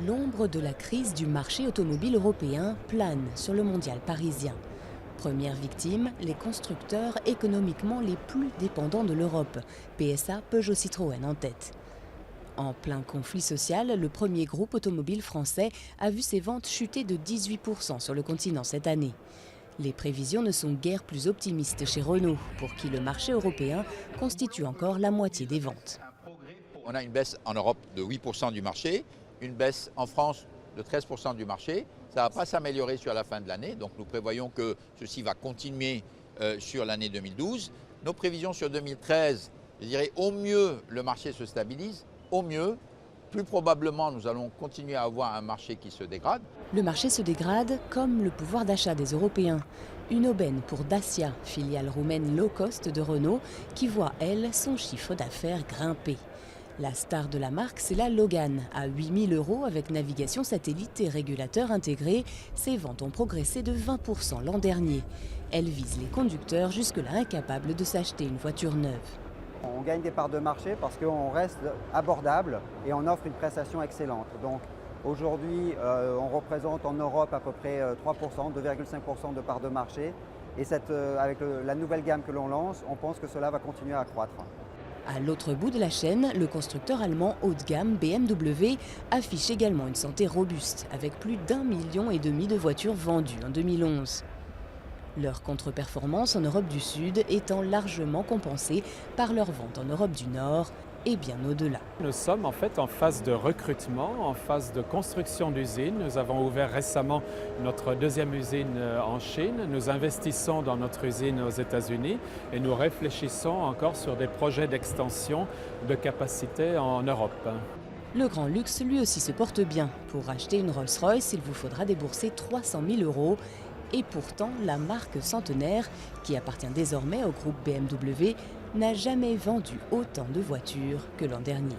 L'ombre de la crise du marché automobile européen plane sur le mondial parisien. Première victime, les constructeurs économiquement les plus dépendants de l'Europe, PSA, Peugeot Citroën en tête. En plein conflit social, le premier groupe automobile français a vu ses ventes chuter de 18% sur le continent cette année. Les prévisions ne sont guère plus optimistes chez Renault, pour qui le marché européen constitue encore la moitié des ventes. On a une baisse en Europe de 8% du marché, une baisse en France de 13% du marché. Ça ne va pas s'améliorer sur la fin de l'année, donc nous prévoyons que ceci va continuer sur l'année 2012. Nos prévisions sur 2013, je dirais au mieux le marché se stabilise, au mieux, plus probablement nous allons continuer à avoir un marché qui se dégrade. Le marché se dégrade comme le pouvoir d'achat des Européens. Une aubaine pour Dacia, filiale roumaine low cost de Renault, qui voit, elle, son chiffre d'affaires grimper. La star de la marque, c'est la Logan. À 8 000 € avec navigation satellite et régulateur intégré, ses ventes ont progressé de 20% l'an dernier. Elle vise les conducteurs jusque-là incapables de s'acheter une voiture neuve. On gagne des parts de marché parce qu'on reste abordable et on offre une prestation excellente. Donc aujourd'hui, on représente en Europe à peu près 3%, 2,5% de parts de marché. Et avec la nouvelle gamme que l'on lance, on pense que cela va continuer à croître. À l'autre bout de la chaîne, le constructeur allemand haut de gamme BMW affiche également une santé robuste, avec plus d'1,5 million de voitures vendues en 2011. Leur contre-performance en Europe du Sud étant largement compensée par leur vente en Europe du Nord et bien au-delà. Nous sommes en fait en phase de recrutement, en phase de construction d'usines. Nous avons ouvert récemment notre deuxième usine en Chine. Nous investissons dans notre usine aux États-Unis et nous réfléchissons encore sur des projets d'extension de capacité en Europe. Le grand luxe lui aussi se porte bien. Pour acheter une Rolls-Royce, il vous faudra débourser 300 000 €. Et pourtant, la marque centenaire, qui appartient désormais au groupe BMW, n'a jamais vendu autant de voitures que l'an dernier.